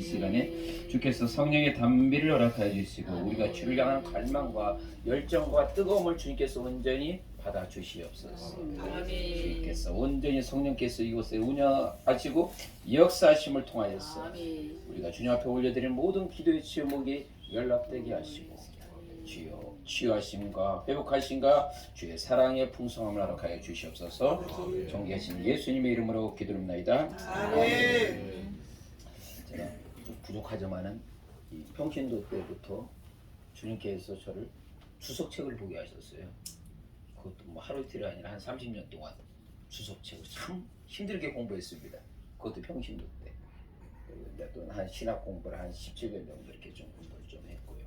시간에 주께서 성령의 담비를 허락하여 주시고 우리가 주를 향한 갈망과 열정과 뜨거움을 주님께서 온전히 받아 주시옵소서. 주님께서 온전히 성령께서 이곳에 운영하시고 역사하심을 통하여서 우리가 주님 앞에 올려드리는 모든 기도의 제목이 연락되게 하시고 주여 치유하심과 회복하심과 주의 사랑의 풍성함을 허락하여 주시옵소서. 존귀하신 예수님의 이름으로 기도합나이다. 아멘. 제가 좀 부족하지만은 이 평신도 때부터 주님께서 저를 주석책을 보게 하셨어요. 그것도 뭐 하루 이틀이 아니라 한 30년 동안 주석책을 참 힘들게 공부했습니다. 그것도 평신도 때. 또 한 신학 공부를 한 17년 정도 이렇게 좀 공부를 좀 했고요.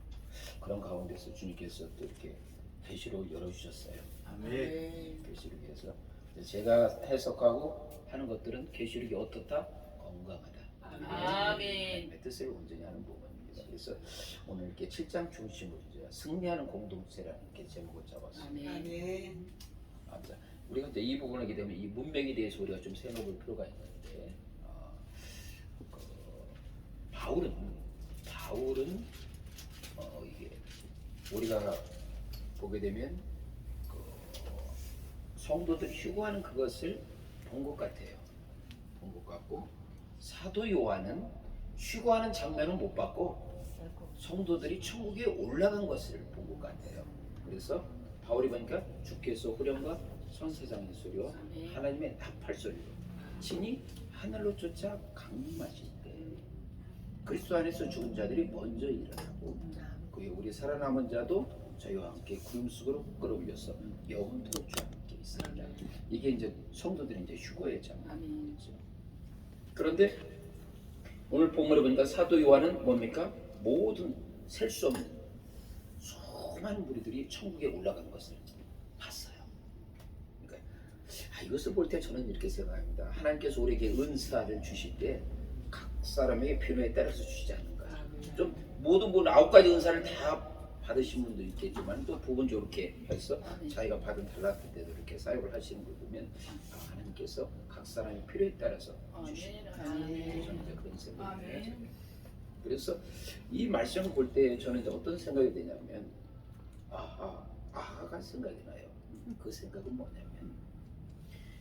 그런 가운데서 주님께서 또 이렇게 계시로 열어주셨어요. 아멘. 계시록에 해서 제가 해석하고 하는 것들은 계시록이 어떻다? 건강하다. 아멘. 뜻을 온전히 하는 부분입니다. 그래서 오늘 이렇게 7장 중심으로 이제 승리하는 공동체라는 이렇게 제목을 잡았습니다. 아멘. 우리가 이제 이 부분을 하게 되면 이 문맥에 대해서 우리가 좀 생각해볼 필요가 있는데 바울은 이게 우리가 보게 되면 성도들이 휴거하는 그것을 본 것 같아요. 본 것 같고 사도 요한은 휴거하는 장면은 못 봤고 성도들이 천국에 올라간 것을 본 것 같아요. 그래서 바울이 보니까 주께서 후렴과 선사장의 소리와 하나님의 나팔 소리로 친히 하늘로 쫓아 강림하실 때 그리스도 안에서 죽은 자들이 먼저 일어나고 그에 우리 살아남은 자도 저희와 함께 구름 속으로 끌어올려서 영원토록 주와 함께 있습니다. 이게 이제 성도들이 이제 휴거의 장면이죠. 그런데 오늘 본문에 보니까 사도 요한은 뭡니까? 모든 셀 수 없는 수많은 무리들이 천국에 올라간 것을 봤어요. 그러니까 이것을 볼 때 저는 이렇게 생각합니다. 하나님께서 우리에게 은사를 주실 때 각 사람에게 필요에 따라서 주시지 않는가. 좀 모든 분 9가지 은사를 다 받으신 분도 있겠지만 또 부분적으로 이렇게 해서 자기가 받은 달란트대로 이렇게 사역을 하시는 걸 보면 하나님께서 각 사람의 필요에 따라서 주신다. 저는 그런 생각이 들어요. 그래서 이 말씀을 볼 때 저는 이제 어떤 생각이 드냐면 아하가 생각이 나요. 그 생각은 뭐냐면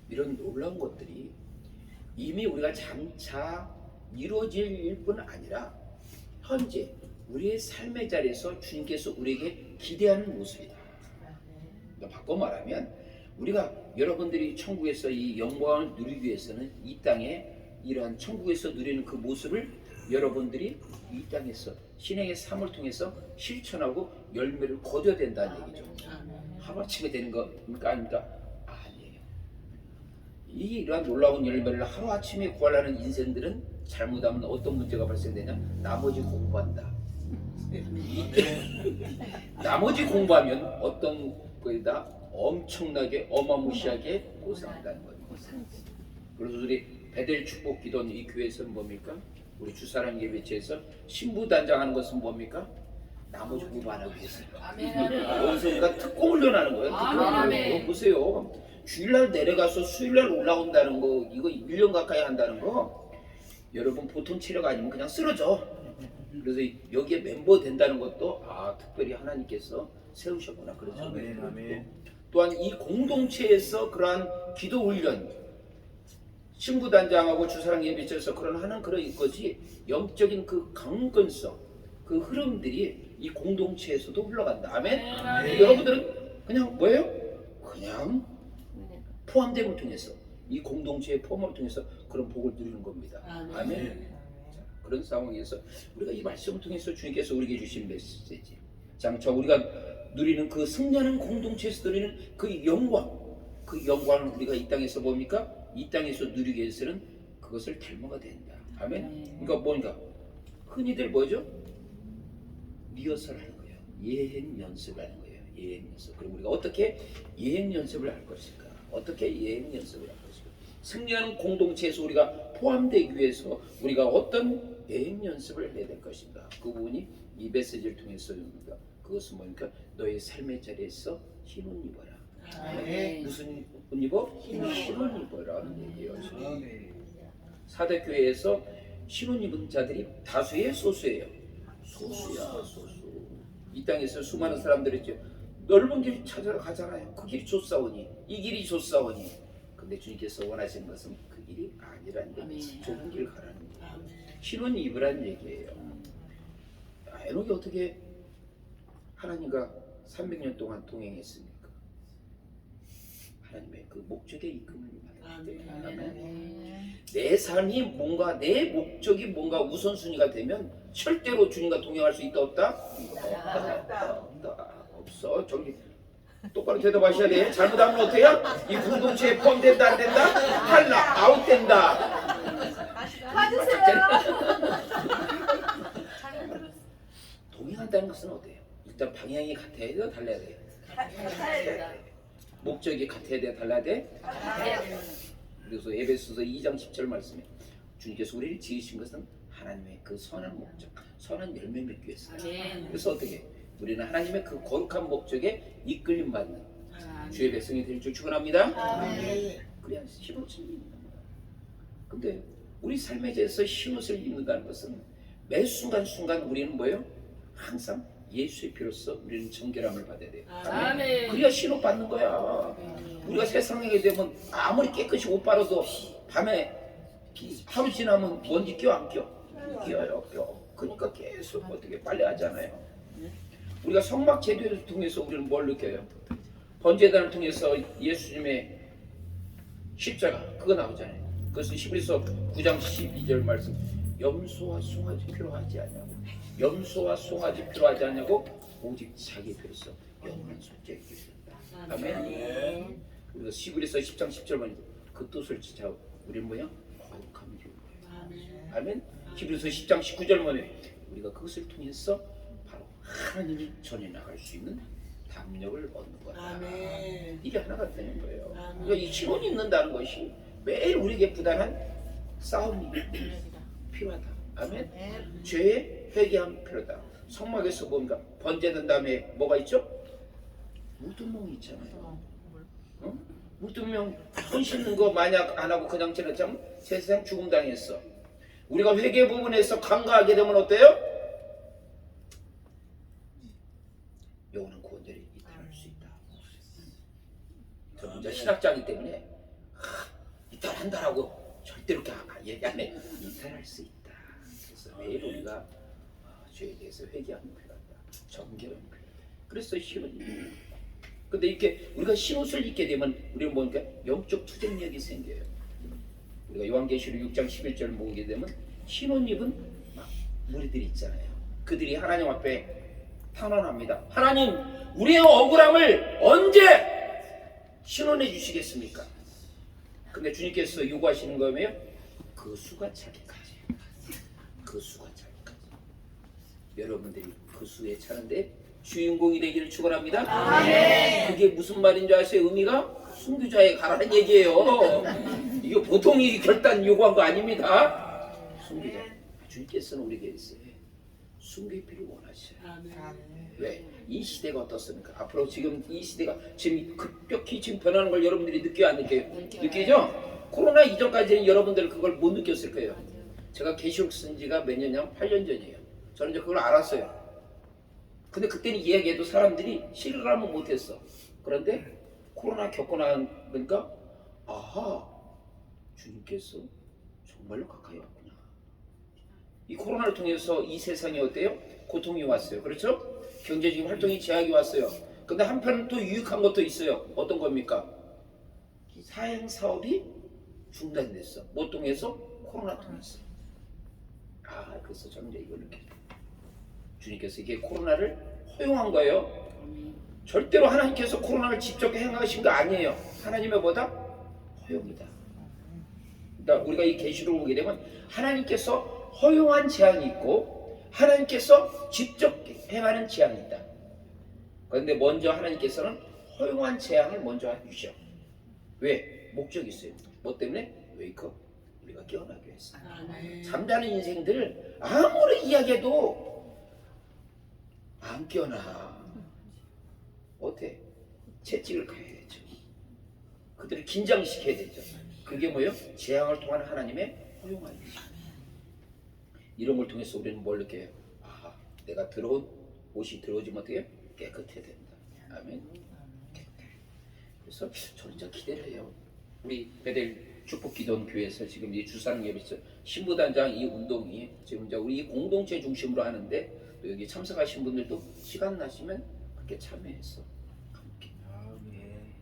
이런 놀라운 것들이 이미 우리가 장차 이루어질 뿐 아니라 현재 우리의 삶의 자리에서 주님께서 우리에게 기대하는 모습이다. 바꿔 말하면 우리가 여러분들이 천국에서 이 영광을 누리기 위해서는 이 땅에 이러한 천국에서 누리는 그 모습을 여러분들이 이 땅에서 신앙의 삶을 통해서 실천하고 열매를 거둬야 된다는 얘기죠. 하루아침에 되는 겁니까? 아닙니까? 아니에요. 이러한 놀라운 열매를 하루아침에 구하려는 인생들은 잘못하면 어떤 문제가 발생되냐? 나머지 공부한다. 나머지 공부하면 어떤 거에다 엄청나게 어마무시하게 고생한다는 겁니다. 그래서 우리 베델 축복 기도원 이 교회에서는 뭡니까? 우리 주사랑 예배체에서 신부단장하는 것은 뭡니까? 나머지 공부 안 하고 계세요. 여기서 우리가 특공 훈련하는 거예요. 보세요. 주일날 내려가서 수요일날 올라온다는 거 이거 1년 가까이 한다는 거 여러분 보통 체력 아니면 그냥 쓰러져. 그래서 여기에 멤버 된다는 것도 특별히 하나님께서 세우셨구나 그런 생각이 들고 또한 이 공동체에서 그러한 기도 훈련 신부단장하고 주사랑 예배처에서 하는 그런 것이 영적인 그 강건성 그 흐름들이 이 공동체에서도 흘러간다. 아멘. 여러분들은 그냥 뭐예요? 그냥 포함됨을 통해서 이 공동체의 포함을 통해서 그런 복을 누리는 겁니다. 아멘. 그런 상황에서 우리가 이 말씀을 통해서 주님께서 우리에게 주신 메시지 장차 우리가 누리는 그 승리하는 공동체에서 누리는 그 영광을 우리가 이 땅에서 뭡니까? 이 땅에서 누리기 위해서는 그것을 닮아가 된다. 아멘. 그러니까 뭔가 흔히들 뭐죠? 리허설 하는 거예요. 예행 연습을 하는 거예요. 예행 연습. 그럼 우리가 어떻게 예행 연습을 할 것인가? 어떻게 예행 연습을 할 것인가? 승리하는 공동체에서 우리가 포함되기 위해서 우리가 어떤 예행 연습을 해야 될 것인가? 그 부분이 이 메시지를 통해서입니다. 그것은 뭐니까 너의 삶의 자리에서 힘을 입어라. 무슨 옷 입어? 힘을 입어라는 얘기예요. 사대교회에서 신혼 입은 자들이 다수예요, 소수예요? 소수야, 소수. 이 땅에서 수많은 사람들이 있죠. 넓은 길 찾아러 가잖아요. 그 길이 좋사오니, 이 길이 좋사오니. 근데 주님께서 원하시는 것은 그 길이 아니라는 얘기지. 좁은 길 가라는 거예요. 신혼 입으라는 얘기예요. 에녹이 어떻게 하나님과 300년 동안 동행했습니까? 하나님의 그 목적의 이끌림을 받았기 때문에 내 삶이 뭔가 내 목적이 뭔가 우선순위가 되면 절대로 주님과 동행할 수 있다 없다? 없다. 없어. 저기 똑바로 대답하셔야 돼. 잘못하면 어때요? 이 공동체에 포함된다 안 된다? 탈락 아웃된다. 동행한다는 것은 어때요? 일단 방향이 같아야 돼요? 달라야 돼요? 같아야 돼요. 목적이 같아야 돼요? 달라야 돼? 그래서 에베소서 2장 10절 말씀에 주님께서 우리를 지으신 것은 하나님의 그 선한 목적, 선한 열매 맺기 위해서. 그래서 어떻게? 우리는 하나님의 그 거룩한 목적에 이끌림 받는 주의 백성이 될 줄 축원합니다. 그래야 신옷을 입는 거야. 근데 우리 삶에 대해서 신옷을 입는다는 것은 매 순간순간 우리는 뭐예요? 항상 예수의 피로써 우리는 정결함을 받아야 돼요. 그래야 신옷 받는 거야. 우리가 세상에 되면 아무리 깨끗이 옷 빨아도 밤에 하루 지나면 먼지 껴 안 껴? 껴요, 껴. 그러니까 계속 어떻게 빨래하잖아요. 우리가 성막 제도를 통해서 우리는 뭘 느껴요? 번제단을 통해서 예수님의 십자가 그거 나오잖아요. 그래서 히브리서 9장 12절 말씀 염소와 송아지 필요하지 않냐고. 염소와 송아지 필요하지 않냐고. 오직 자기 피로써 영원한 속죄를 주셨다. 아멘. 그래서 히브리서 10장 10절 말씀 그 뜻을 진짜 우리는 뭐야? 거룩함을 주는 거예요. 아멘. 히브리서 10장 19절 말에 우리가 그것을 통해서 하나님이 전해 나갈 수 있는 담력을 얻는 거다. 아멘. 이게 하나가 되는 거예요. 그러니까 이 신혼이 있는다는 것이 매일 우리에게 부단한 싸움이 필요하다. 아멘. 죄의 회개함 필요하다. 성막에서 뭔가 번제된 다음에 뭐가 있죠? 무덤명이 있잖아요. 어? 무덤명 손 씻는 거 만약 안 하고 그냥 지나자면 세상 죽음 당했어. 우리가 회개 부분에서 간과하게 되면 어때요? 영원한 구원자를 이탈할 수 있다. 저는 이제 신학자이기 때문에 이탈한다라고 절대로 얘기 안 해. 이탈할 수 있다. 그래서 매일 우리가 죄에 대해서 회개하는 필요하다. 정결함이 필요하다. 그래서 신옷이 근데 이렇게 우리가 신옷을 입게 되면 우리는 뭔가 영적 투쟁력이 생겨요. 우리가 요한계시록 6장 11절을 보게 되면 신옷 입은 막 무리들이 있잖아요. 그들이 하나님 앞에 탄원합니다. 하나님, 우리의 억울함을 언제 신원해 주시겠습니까? 근데 주님께서 요구하시는 거예요. 그 수가 차기까지. 그 수가 차기까지. 여러분들이 그 수에 차는데 주인공이 되기를 축원합니다. 그게 무슨 말인 줄 아세요? 의미가 순교자에 가라는 얘기예요. 이게 보통 결단 요구한 거 아닙니다. 순교자. 주님께서는 우리에게 있어요. 순교의 피를 원하셔요. 왜? 이 시대가 어떻습니까? 앞으로 지금 이 시대가 지금 급격히 지금 변하는 걸 여러분들이 느껴요? 안 느껴요? 느끼죠? 코로나 이전까지는 여러분들 그걸 못 느꼈을 거예요. 제가 계시록 쓴 지가 몇 년이냐면 8년 전이에요. 저는 이제 그걸 알았어요. 근데 그때는 이야기해도 사람들이 실감을 못했어. 그런데 코로나 겪고 나니까 아하, 주님께서 정말로 가까이 왔구나. 이 코로나를 통해서 이 세상이 어때요? 고통이 왔어요. 그렇죠? 경제적인 활동이 제약이 왔어요. 근데 한편은 또 유익한 것도 있어요. 어떤 겁니까? 사행 사업이 중단됐어. 뭐 통해서? 코로나 통해서. 그래서 저는 이제 이걸 느껴요. 주님께서 이게 코로나를 허용한 거예요. 절대로 하나님께서 코로나를 직접 행하신 거 아니에요. 하나님의 뭐다? 허용이다. 그러니까 우리가 이 계시록을 보게 되면 하나님께서 허용한 재앙이 있고 하나님께서 직접 행하는 재앙이 있다. 그런데 먼저 하나님께서는 허용한 재앙을 먼저 해주셔. 왜? 목적이 있어요. 뭐 때문에? 웨이크업. 우리가 깨어나기 위해서. 잠자는 인생들을 아무리 이야기해도 안 깨어나. 어때? 채찍을 가야 되죠. 그들을 긴장시켜야 되죠. 그게 뭐예요? 재앙을 통한 하나님의 허용한 일. 이런 걸 통해서 우리는 뭘 느껴요? 아, 내가 들어온 옷이 들어오지면 어떻게 깨끗해야 된다. 아멘. 그래서 저는 진짜 기대를 해요. 우리 베델 축복기도원 교회에서 지금 이 주사랑 예배에서 신부단장 이 운동이 지금 이제 우리 공동체 중심으로 하는데 또 여기 참석하신 분들도 시간 나시면 그렇게 참여해서 함께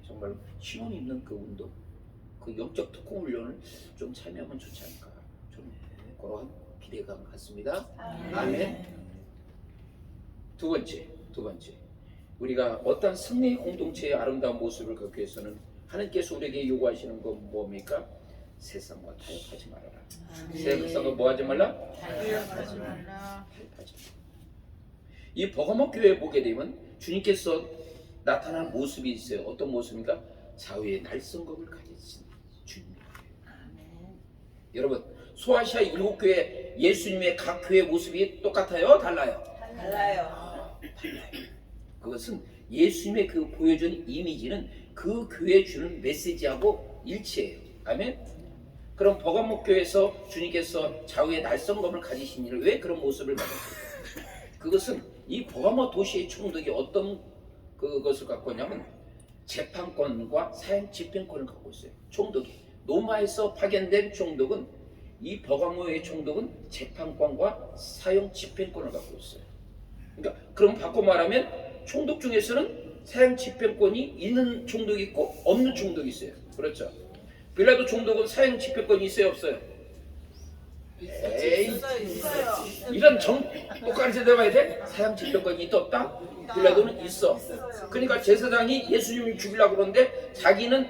정말 신혼 있는 그 운동, 그 영적 특공 훈련을 좀 참여하면 좋지 않을까. 좀 그런 기대감 같습니다. 아멘. 두 번째. 우리가 어떤 승리 공동체의 아름다운 모습을 갖기 위해서는 하나님께서 우리에게 요구하시는 건 뭡니까? 세상과 타협하지 말아라. 세상과 뭐 하지 말라? 타협하지 말라. 이 버가모 교회에 보게 되면 주님께서 나타난 모습이 있어요. 어떤 모습입니까? 자유의 날성검을 가지신 주님이에요. 여러분, 소아시아 7교회 예수님의 각 교회 모습이 똑같아요? 달라요? 달라요. 그것은 예수님의 그 보여준 이미지는 그 교회에 주는 메시지하고 일치해요. 아멘? 그럼 버가모 교회에서 주님께서 좌우의 날성검을 가지신 일을 왜 그런 모습을 가졌을까요? 그것은 이 버가모 도시의 총독이 어떤 그것을 갖고 있냐면 재판권과 사형 집행권을 갖고 있어요. 총독이 로마에서 파견된 총독은 이 버가모의 총독은 재판권과 사형 집행권을 갖고 있어요. 그러니까 그럼 바꿔 말하면 총독 중에서는 사형 집행권이 있는 총독이 있고 없는 총독이 있어요. 그렇죠? 빌라도 총독은 사형 집행권이 있어요, 없어요? 에이, 이런 똑같이 대답해야 돼? 사형 집행권이 있다 없다? 빌라도는 있어. 그러니까 제사장이 예수님을 죽이려고 그러는데 자기는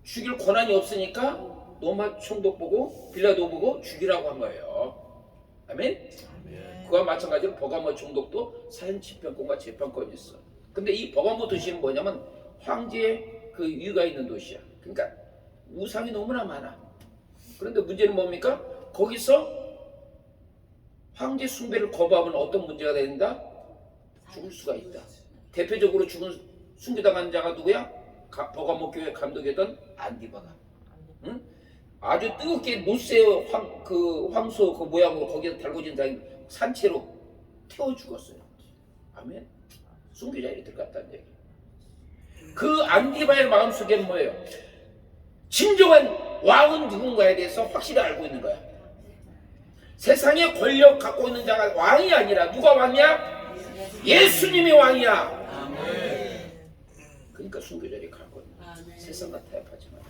죽일 권한이 없으니까 로마 총독 보고 빌라도 보고 죽이라고 한 거예요. 아멘? 그와 마찬가지로 버가모 총독도 사형 집행권과 재판권이 있어. 근데 이 버가모 도시는 뭐냐면 황제의 그 유가 있는 도시야. 그러니까 우상이 너무나 많아. 그런데 문제는 뭡니까? 거기서 황제 숭배를 거부하면 어떤 문제가 된다? 죽을 수가 있다. 대표적으로 죽은 숭배당한 자가 누구야? 버가모 교회 감독이었던 안디바가. 응? 아주 뜨겁게 모세의 황소 그 모양으로 거기에 달궈진 다음에 산채로 태워 죽었어요. 아멘. 숭배자에 들어갔다는 얘기. 그 안디바의 마음속에는 뭐예요? 진정한 왕은 누군가에 대해서 확실히 알고 있는 거야. 세상에 권력 갖고 있는 자가 왕이 아니라 누가 왕이야? 예수님이 왕이야. 그러니까 숭배자리에 가고 있는 거야. 세상과 타협하지 마라.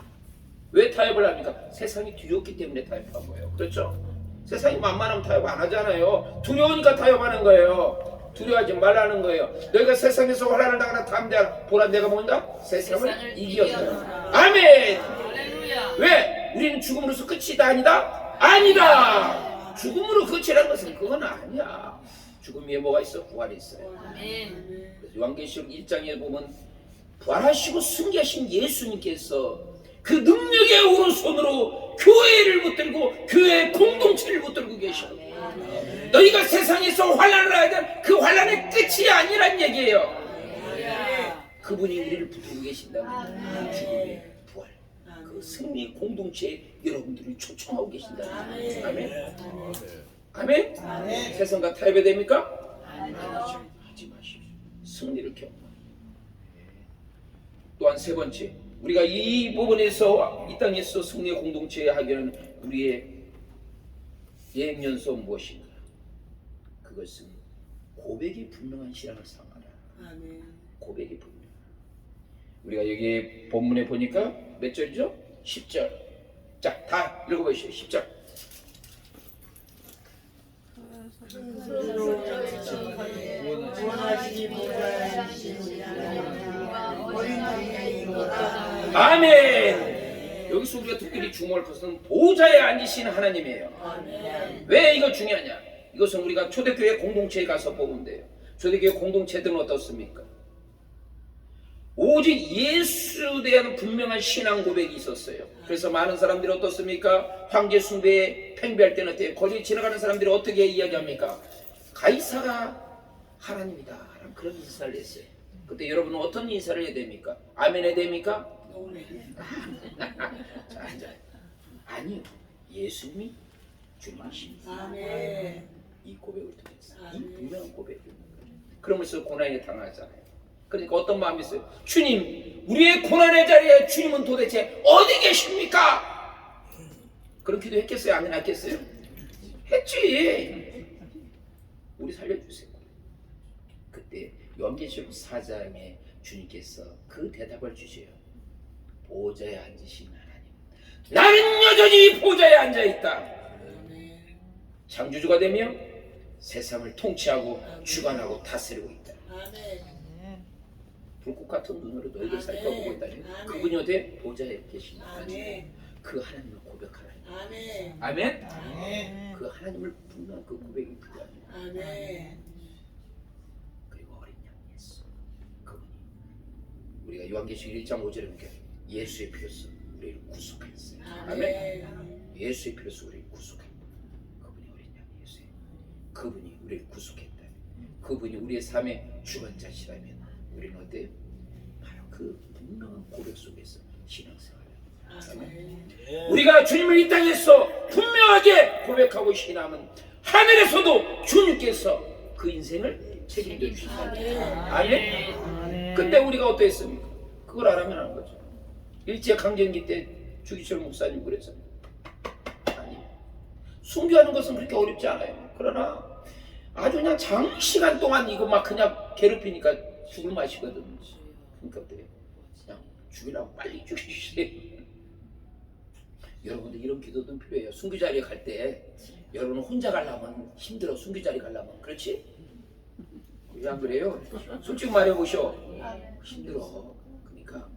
왜 타협을 합니까? 세상이 두렵기 때문에 타협한 거예요. 그렇죠? 세상이 만만하면 타협 안 하잖아요. 두려우니까 타협하는 거예요. 두려워하지 말라는 거예요. 너희가 세상에서 환난을 당하는 담대한 보라 내가 뭔가? 세상을 이겼다. 아멘. 왜? 우리는 죽음으로서 끝이다 아니다? 아니다. 죽음으로 끝이라는 것은 그건 아니야. 죽음 위에 뭐가 있어? 부활이 있어요. 그래서 요한계시록 1장에 보면 부활하시고 승리하신 예수님께서 그 능력의 오른손으로 교회를 붙들고 교회의 공동체를 붙들고 계셔. 너희가 세상에서 환난을 해야 돼. 그 환난의 끝이 아니란 얘기예요. 그분이 우리를 붙들고 계신다는 죽음의 부활, 그 승리 공동체에 여러분들을 초청하고 계신다는. 아멘. 아멘. 세상과 타협이 됩니까? 하지 마십시오. 승리를 경험하라. 또한 세 번째, 우리가 이 부분에서 이 땅에서 승리의 공동체에 하기에는 우리의 예행연소는 무엇인가? 그것은 고백이 분명한 신앙을 삼아라. 고백이 분명. 우리가 여기 본문에 보니까 몇 절이죠? 10절. 자, 다 읽어보시죠. 10절. 아멘. 여기서 우리가 특별히 주목할 것은 보좌에 앉으시는 하나님이에요. 왜 이거 중요하냐? 이것은 우리가 초대교회 공동체에 가서 보면 돼요. 초대교회 공동체들은 어떻습니까? 오직 예수에 대한 분명한 신앙 고백이 있었어요. 그래서 많은 사람들이 어떻습니까? 황제 숭배에 팽배할 때는 어때요? 거기 지나가는 사람들이 어떻게 이야기합니까? 가이사가 하나님이다 라는 그런 인사를 했어요. 그때 여러분은 어떤 인사를 해야 됩니까? 아멘 해야 됩니까? 자, 아니요. 예수님이 주님이십니다. 아멘. 이 고백을 통해서 이 아멘. 분명한 고백이 있는 거예요. 그러면서 고난에 당하잖아요. 그러니까 어떤 마음이 있어요? 주님, 우리의 고난의 자리에 주님은 도대체 어디 계십니까? 그런 기도 했겠어요? 안 했겠어요? 했지. 우리 살려주세요. 그때 요한계시록 4장에 주님께서 그 대답을 주셔요. 보좌에 앉으신 하나님, 나는 여전히 보좌에 앉아있다. 아멘. 창조주가 되며 세상을 통치하고 주관하고 다스리고 있다. 아멘. 불꽃 같은 눈으로 너희를 살펴보고 있다. 아멘. 그분이 어디 보좌에 계신 하나님, 아멘. 그 하나님을 고백하라. 아멘. 아멘. 아멘. 그 하나님을 분명한 그 고백이 필요합니다. 아멘. 그리고 어린 양 예수, 그분이 우리가 요한계시록 1장 5절에 보니까 예수의 피로써 우리를 구속했어요. 아멘. 아멘. 예수의 피로써 우리를 구속했다. 그분이 어린 양 예수예요. 그분이 우리를 구속했다. 그분이 우리의 삶의 주관자시라면 우리는 어때요? 바로 그 분명한 고백 속에서 신앙생활을 합니다. 아멘. 우리가 주님을 이 땅에서 분명하게 고백하고 신앙하면 하늘에서도 주님께서 그 인생을 책임져 주신다. 아멘. 근데 우리가 어떠했습니까? 그걸 알아면 하는 거죠. 일제 강점기 때 주기철 목사님 그랬잖아요. 아니, 순교하는 것은 그렇게 어렵지 않아요. 그러나 아주 그냥 장시간 동안 이거 막 그냥 괴롭히니까 죽을 맛이거든. 그러니까 어때요? 그냥 죽이라고 빨리 죽이시래요. 여러분들 이런 기도도 필요해요. 순교 자리에 갈 때 여러분은 혼자 가려면 힘들어. 순교 자리 가려면. 그렇지? 왜 안 그래요? 솔직히 말해보셔. 힘들어. 그러니까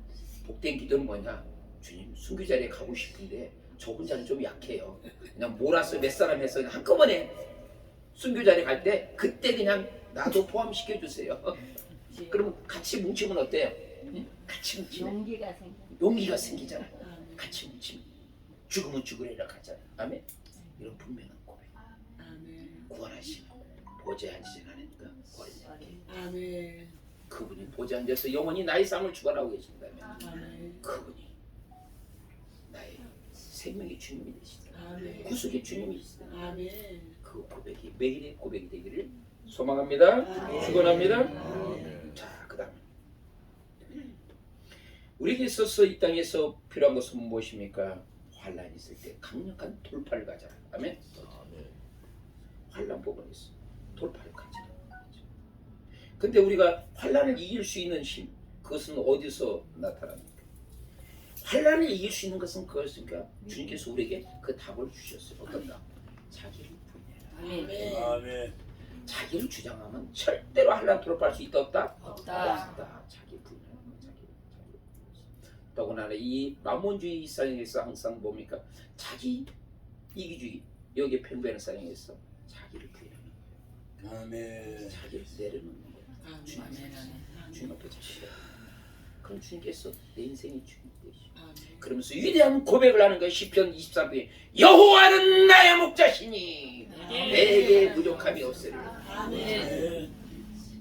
복된 기도는 뭐냐? 주님 순교 자리에 가고 싶은데 저 혼자는 좀 약해요. 그냥 몰아서 몇 사람 해서 한꺼번에 순교 자리에 갈 때 그때 그냥 나도 포함시켜주세요. 그러면 같이 뭉치면 어때요? 같이 뭉치면 용기가 생기잖아. 같이 뭉치면 죽으면 죽으리라 하잖아요. 아멘. 이런 분명한 고백. 아멘. 구원하시고 보좌에 앉으신 하나님과 거리게. 아멘. 그분이 보좌에 앉아서 영원히 나의 삶을 주관하고 계신다면 아멘. 그분이 나의 생명의 주님이 되시다. 아멘. 구속의 주님이시다. 아멘. 그 고백이 매일의 고백이 되기를 소망합니다. 아멘. 축원합니다. 아멘. 자, 그다음 우리에게 있어서 이 땅에서 필요한 것은 무엇입니까? 환란이 있을 때 강력한 돌파를 가져라. 아멘. 환란 부분이 있어. 돌파를 가져라. 근데 우리가 환란을 이길 수 있는 힘, 그것은 어디서 나타납니까? 환란을 이길 수 있는 것은 그것입니까? 주님께서 우리에게 그 답을 주셨어요. 어떤 답? 자기를 부인해라. 아멘. 아멘. 자기를 주장하면 절대로 환란 돌파할 수 있다 없다? 없다. 자기 부인하는 거, 자기. 더구나 이 마몬주의 사상에서 항상 뭡니까? 자기 이기주의 여기에 편배하는 사상에서 자기를 부인하는 거예요. 아멘. 자기를 내려놓는 거예요. 주님, 주님 앞에 자시라. 그럼 주님께서 내 인생의 주님 되시오. 그러면서 위대한 고백을 하는 거예요. 시편 23편에 여호와는 나의 목자시니 내게 부족함이 없으리라. 아멘.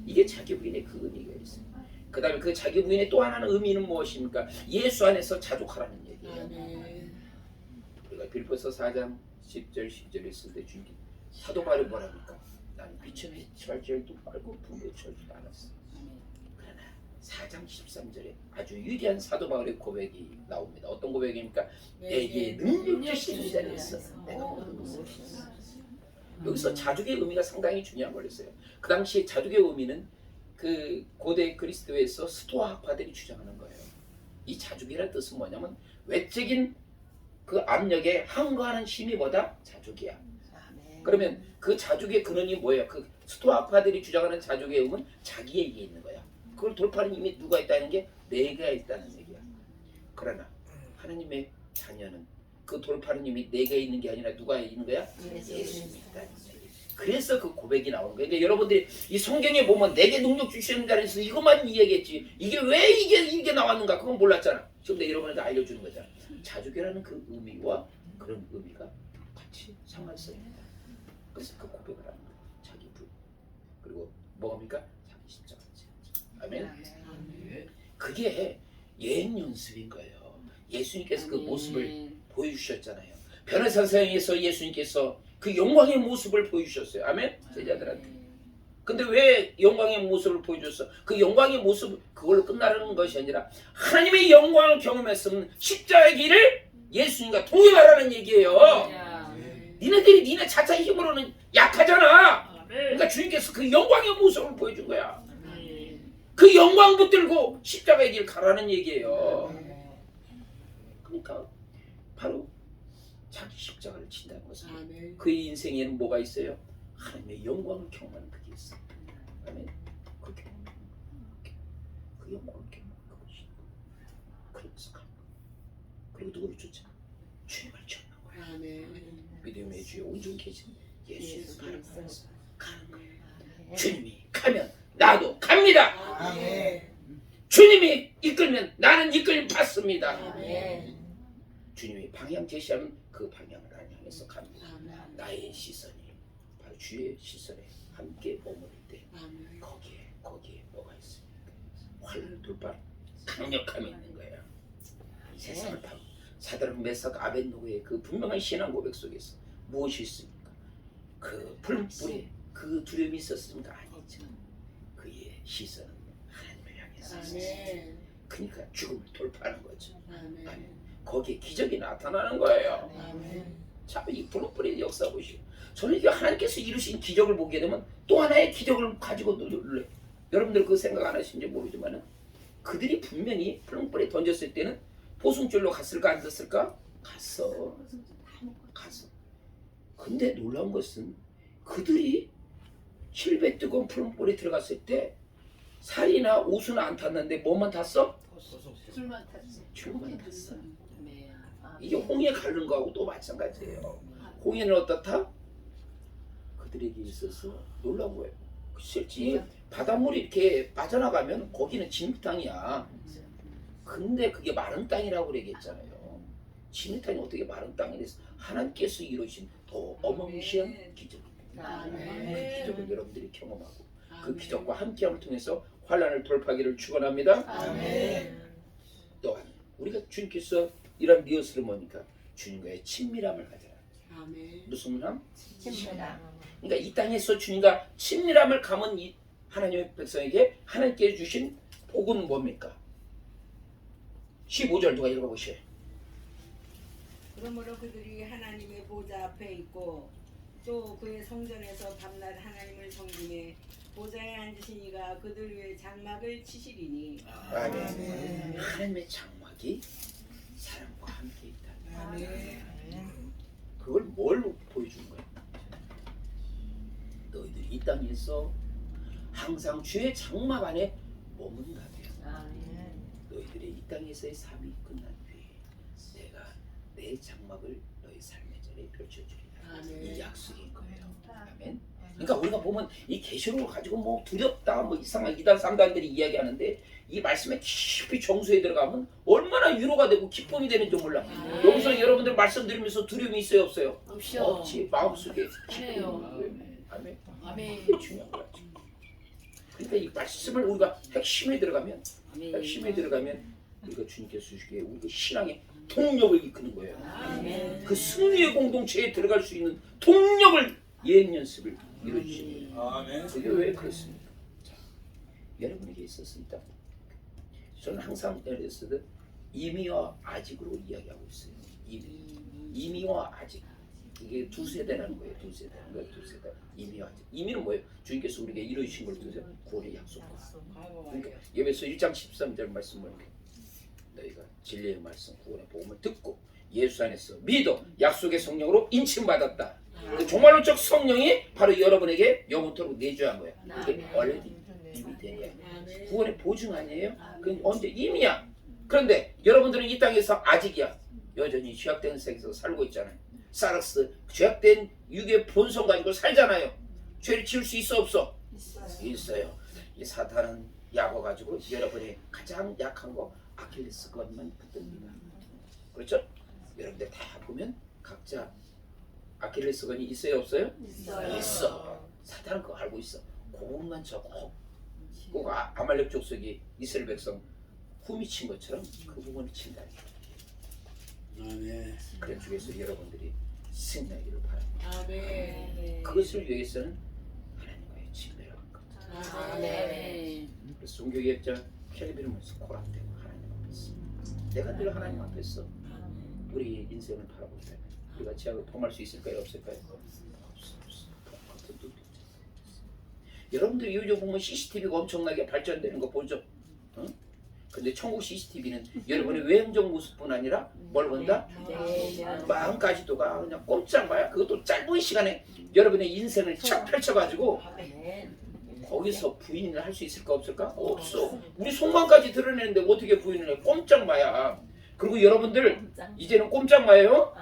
이게 자기 부인의 그 의미가 있어요. 그 다음에 그 자기 부인의 또 하나는 의미는 무엇입니까? 예수 안에서 자족하라는 얘기예요. 아멘. 우리가 빌보서 4장 10절 11절에 있을 때 주님 사도 바울이 뭐랍니까? 나는 빛은 해치할 줄도 알고 분부에 처할 줄도 알았어. 그러나 4장 13절에 아주 위대한 사도 바울의 고백이 나옵니다. 어떤 고백입니까? 내게 능력 주시는 자리에서 내가 모든 것을 했어. 여기서 자족의 의미가 상당히 중요한 거였어요. 그 당시 자족의 의미는 그 고대 그리스도에서 스토아 학파들이 주장하는 거예요. 이 자족이라는 뜻은 뭐냐면 외적인 그 압력에 항거하는 힘이 뭐다? 자족이야. 그러면 그 자족의 근원이 뭐예요? 그 스토아 학파들이 주장하는 자족의 의미는 자기에게 있는 거야. 그걸 돌파하는 힘이 누가 있다는 게 내가 있다는 얘기야. 그러나 하나님의 자녀는 그 돌파하는 힘이 내게 있는 게 아니라 누가 있는 거야? 예수님이 있다는 얘기. 그래서 그 고백이 나오는 거예요. 그러니까 여러분들이 이 성경에 보면 내게 능력 주시는 자리에서 이것만 이야기했지 이게 왜 이게 나왔는가 그건 몰랐잖아. 지금 내가 여러분한테 알려주는 거잖아. 자족이라는 그 의미와 그런 의미가 같이 상관성입니다. 그래서 그 고백을 하는 거예요. 자기 부인 그리고 뭐합니까? 자기 십자가. 아멘. 그게 예행 연습인 거예요. 예수님께서 그 모습을 보여주셨잖아요. 변호사 선생에서 예수님께서 그 영광의 모습을 보여주셨어요. 아멘. 제자들한테. 근데 왜 영광의 모습을 보여줬어? 그 영광의 모습 그걸로 끝나는 것이 아니라 하나님의 영광을 경험했으면 십자가의 길을 예수님과 동행하라는 얘기예요. 니네들이 니네 자체 힘으로는 약하잖아. 그러니까 주님께서 그 영광의 모습을 보여준 거야. 그 영광 붙들고 십자가의 길 가라는 얘기예요. 그러니까 바로 자기 십자가를 진다는 것은 그의 인생에는 뭐가 있어요? 하나님의 영광을 경험하는 그게 있어. 아멘. 그 경험, 그 영광을 경험하는 그것이. 그러면서 가는 거야. 그리고 누구를 쫓아? 주님을 쫓는 거야. 믿음의 주에 온전히 계신 예수를 바라보면서 가는 거야. 주님이 가면 나도 갑니다. 주님이 이끌면 나는 이끌림 받습니다. 주님이 방향 제시하면 그 방향을 향해서 갑니다. 나의 시선이 바로 주의 시선에 함께 머무를 때 거기에 뭐가 있습니까? 활을 돌파 강력함이 있는 거예요. 세상을 파고 사드락 메삭 아벳노고의 그 분명한 신앙 고백 속에서 무엇이 있습니까? 그 풀뿌리 그 두려움이 있었습니까? 아니죠. 그의 시선은 하나님을 향해서 있었어요. 그러니까 죽음을 돌파하는 거죠. 아멘. 거기에 기적이 나타나는 거예요. 참 이 풀뿌리 역사 보시고 저는 이게 하나님께서 이루신 기적을 보게 되면 또 하나의 기적을 가지고 놀래. 여러분들 그 생각 안 하시는지 모르지만 그들이 분명히 풀뿌리 던졌을 때는 포승줄로 갔을까 안 갔을까? 갔어. 근데 놀라운 것은 그들이 700 뜨거운 풀뿌리 들어갔을 때 살이나 옷은 안 탔는데 뭐만 탔어? 줄만 탔지. 줄만 탔어. 이게 홍해 가른 거하고 또 마찬가지예요. 홍해는 어떻다? 그들에게 있어서 놀라운 거예요. 실제 바닷물이 이렇게 빠져나가면 거기는 진흙 땅이야. 근데 그게 마른 땅이라고 얘기했잖아요. 진흙 땅이 어떻게 마른 땅이 돼서 하나님께서 이루신 더 어마무시한 기적입니다. 그 기적을 여러분들이 경험하고 그 기적과 함께함을 통해서 환난을 돌파하기를 축원합니다. 또한 우리가 주님께서 이런 리허설을 뭐니까 주님과의 친밀함을 가져라. 무슨 함? 친밀함. 그러니까 이 땅에서 주님과 친밀함을 감은 이 하나님의 백성에게 하나님께 주신 복은 뭡니까? 15절 누가 읽어보시오. 그러므로 그들이 하나님의 보좌 앞에 있고 또 그의 성전에서 밤낮 하나님을 섬기며 보좌에 앉으신 이가 그들 위에 장막을 치시리니. 아멘. 하나님의 장막이 사람과 함께 있다. 그걸 뭘로 보여주는 거야? 너희들이 이 땅에서 항상 주의 장막 안에 머문다. 너희들의 이 땅에서의 삶이 끝난 뒤에 내가 내 장막을 너희 삶의 전에 펼쳐주리라. 이 약속인 거예요. 아멘. 그러니까 우리가 보면 이 계시록을 가지고 뭐 두렵다, 뭐 이상한 2단 3단들이 이야기하는데 이 말씀에 깊이 정수에 들어가면 얼마나 위로가 되고 기쁨이 되는지 몰라. 여기서 여러분들 말씀 들으면서 두려움이 있어요, 없어요? 없지. 마음속에 기쁨이 아멘. 아멘. 그게 중요한 거야. 그러니까 이 말씀을 우리가 핵심에 들어가면 우리가 주님께서 주시기에 우리가 신앙의 통력을 이끄는 거예요. 그 승리의 공동체에 들어갈 수 있는 통력을 예행 연습을 이루어주시는 거예요. 그게 왜 그렇습니까? 자, 여러분에게 있었습니다. 저는 항상 에르스드 이미와 아직으로 이야기하고 있어요. 이미와 아직. 이게 두 세대라는 거예요. 두 세대. 이미와 아직. 이미는 뭐예요? 주님께서 우리에게 이루어주신 걸 통해서 구원의 약속과. 그러니까 에베소 1장 13절 말씀을 너희가 진리의 말씀 구원의 복음을 듣고 예수 안에서 믿어 약속의 성령으로 인침받았다. 정말로 적 성령이 바로 여러분에게 영원토록 내주한 거예요. 이게 already 이미 되냐. 구원의 보증 아니에요? 그건 언제 이미야. 그런데 여러분들은 이 땅에서 아직이야. 여전히 죄악된 세계에서 살고 있잖아요. 사르스 죄악된 육의 본성 가지고 살잖아요. 죄를 지을 수 있어 없어? 있어요. 이 사탄은 약어 가지고 여러분의 가장 약한 거 아킬레스 건만 붙듭니다. 그렇죠? 여러분들 다 보면 각자 아킬레스건이 있어요 없어요? 있어. 사탄은 그거 알고 있어. 그것만 저거 꼭 아말렉 족속이 이스라엘 백성 후미친 것처럼 그 부분을 친다. 그런 중에서 여러분들이 승리하기를 바랍니다. 아멘. 그것을 위해서는 하나님과의 친밀한 것. 아멘. 그래서 종교개혁자 켈빈은 코란되고 하나님 앞에서 내가 늘 하나님 앞에서 우리 인생을 바라볼 때 우리가 지하로 통할 수 있을까요? 없을까요? 여러분들 요즘 보면 CCTV가 엄청나게 발전되는 거 보죠? 어? 근데 천국 CCTV는 여러분의 외형적 모습뿐 아니라 뭘 본다? 마음까지도가 그냥 꼼짝 마야. 그것도 짧은 시간에 여러분의 인생을 쫙 펼쳐가지고 거기서 부인을 할 수 있을까 없을까? 없어. 우리 속마음까지 드러내는데 어떻게 부인을 해? 꼼짝 마야. 그리고 여러분들 이제는 꼼짝 마예요.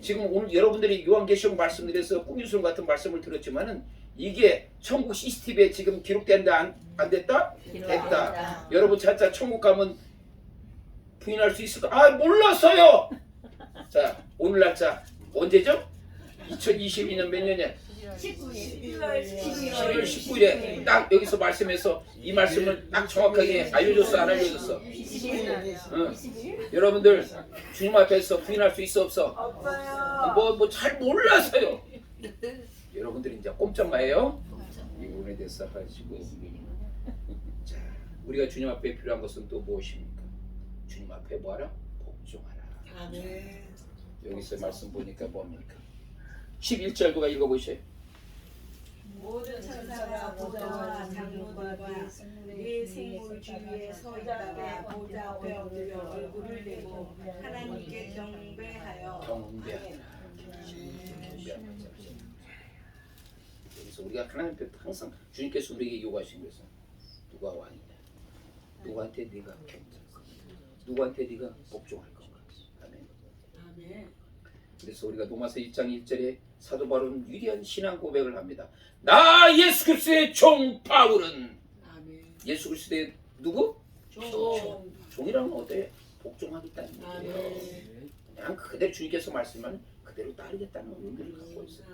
지금 오늘 여러분들이 요한계시록 말씀드려서 꿈유술 같은 말씀을 들었지만은 이게 천국 CCTV에 지금 기록된다 안 됐다? 됐다. 여러분 진짜 천국 가면 부인할 수 있을까? 아 몰랐어요. 자 오늘 날짜 언제죠? 2022년 몇 년이야? 12월 19일에 딱 여기서 말씀해서 이 말씀을 딱 정확하게 알려줬어 안 알려줬어? 응. 여러분들 주님 앞에서 부인할 수 있어 없어? 없어요. 뭐 잘 몰라서요. 여러분들이 이제 꼼짝 마예요. 이 부분에 대해서 하시고 자 우리가 주님 앞에 필요한 것은 또 무엇입니까? 주님 앞에 뭐하라? 복종하라. 아멘. 여기서 말씀 보니까 뭡니까? 11절 누가 읽어보세요. 모든 천사가 보좌와 장로들과 네 생물 주위에 서 있다가 보좌 앞에 엎드려 얼굴을 내고 하나님께 경배하여 경배하라. 그래서 우리가 하나님 앞에 항상 주님께서 우리에게 요구하신 것은 누가 왕이냐? 누구한테 네가 경배할 건가? 누구한테 네가 복종할 건가? 아멘. 그래서 우리가 로마서 1장 1절에 사도 바울은 위대한 신앙 고백을 합니다. 나 예수 그리스도의 종 바울은 예수 그리스도의 누구? 종이라는 건 어때? 복종하겠다는 얘기예요. 그냥 그대로 주님께서 말씀하면 그대로 따르겠다는 의미를 갖고 있어요.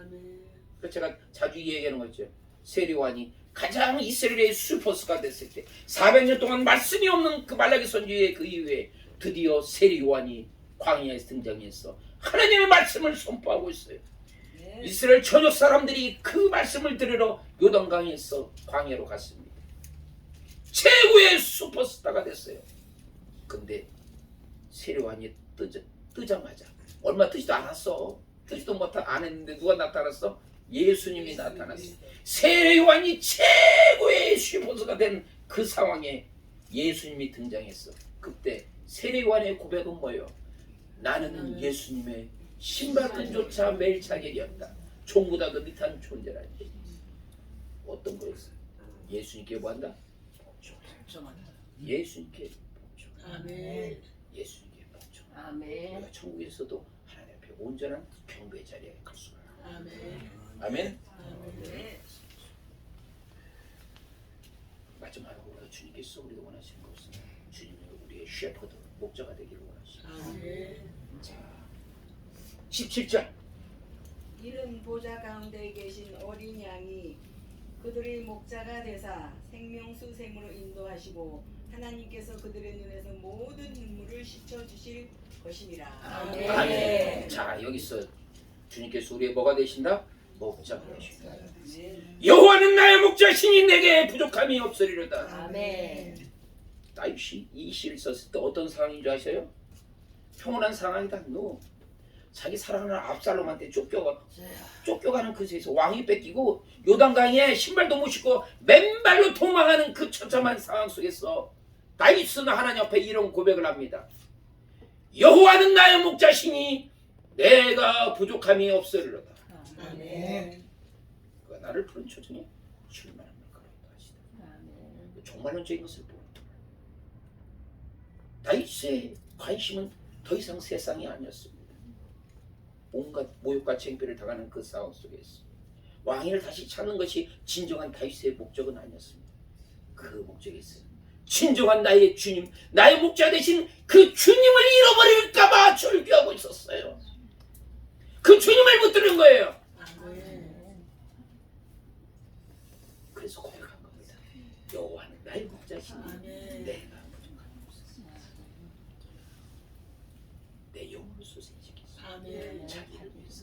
그래서 제가 자주 얘기하는 거 있죠. 세리완이 가장 이스라엘의 슈퍼스가 됐을 때 400년 동안 말씀이 없는 그 말라기 선지의 그 이후에 드디어 세리완이 광야에서 등장해서 하나님의 말씀을 선포하고 있어요. 이스라엘 전역 사람들이 그 말씀을 들으러 요단강에서 광야로 갔습니다. 최고의 슈퍼스타가 됐어요. 근데 세리완이 뜨자마자 얼마 뜨지도 않았어. 뜨지도 안 했는데 누가 나타났어? 예수님이 나타났어요. 세리완이 최고의 슈퍼스타가 된 그 상황에 예수님이 등장했어. 그때 세리완의 고백은 뭐예요? 나는 예수님의 신발끈조차 매일 차결이었다. 종보다 더 밑한 존재라니. 어떤 거였어? 예수님께 뭐한다? 복종한다. 예수님께 복종. 아멘. 예수님께 복종. 아멘. 우리가 천국에서도 하나님 앞에 온전한 경배 자리에 갈 수가 있다. 아멘. 아멘. 아멘. 마지막으로 우리가 주님께서 우리가 원하시는 것은 주님이 우리의 셰퍼드 목자가 되기를 원하십니다. 아멘. 자, 17절. 이른 보좌 가운데 계신 어린 양이 그들의 목자가 되사 생명수샘으로 인도하시고 하나님께서 그들의 눈에서 모든 눈물을 씻어주실 것이니라. 아멘. 아멘. 자, 여기서 주님께서 우리의 뭐가 되신다? 목자가 되신다. 여호와는 나의 목자시니 내게 부족함이 없으리로다. 아멘. 다윗이 이 시를 썼을 때 어떤 상황인 줄 아세요? 평온한 상황이다. 너 자기 사랑하는 압살롬한테 쫓겨가는 그 세에서 왕이 뺏기고 요단강에 신발도 못 신고 맨발로 도망하는 그 처참한 상황 속에서 다윗은 하나님 앞에 이런 고백을 합니다. 여호와는 나의 목자시니 내가 부족함이 없으리로다. 아멘. 그가 나를 푸른 초정에 쉴만한 물가로 하시다. 아멘. 정말로 죄인 것을 보는 다윗의 관심은 더 이상 세상이 아니었습니다. 온갖 모욕과 창피를 당하는 그 상황 속에서 왕위를 다시 찾는 것이 진정한 다윗의 목적은 아니었습니다. 그 목적에서 진정한 나의 주님, 나의 목자 되신 그 주님을 잃어버릴까봐 절규하고 있었어요. 그 주님을 붙드는 거예요. 아멘. 그래서 고백한 겁니다. 여호와는 나의 목자시니 아멘. 내가 부족함이 없었습니다. 내 영혼을 소생시켰어. 아멘. 자기를 위해서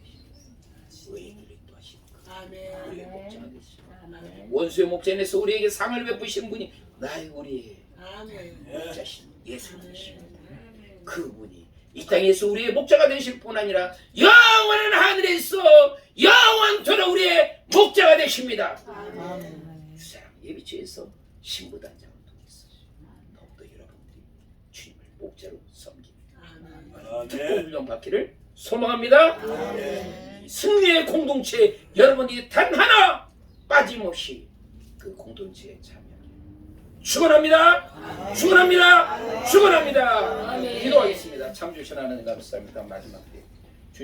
주께서 의인을 인도하시고 아멘. 우리의 목자가 되시고 아멘. 원수의 목자에서 우리에게 상을 베푸신 분이 나의 우리의 아멘. 목자신 예수님이십니다. 아멘. 그분이 이 땅에서 우리의 목자가 되실 뿐 아니라 영원한 하늘에서 영원토록 우리의 목자가 되십니다. 그 사람 예비처에서 신부단장을 통해서 더욱더 여러분들이 주님을 목자로 섬깁니다. 특별 훈련 받기를 소망합니다. 승리의 공동체 여러분이 단 하나 빠짐없이 그 공동체에 참여하기를 축원합니다. 축원합니다. 축원합니다. 기도하겠습니다. 참 주신 하나님 감사합니다. 마지막 때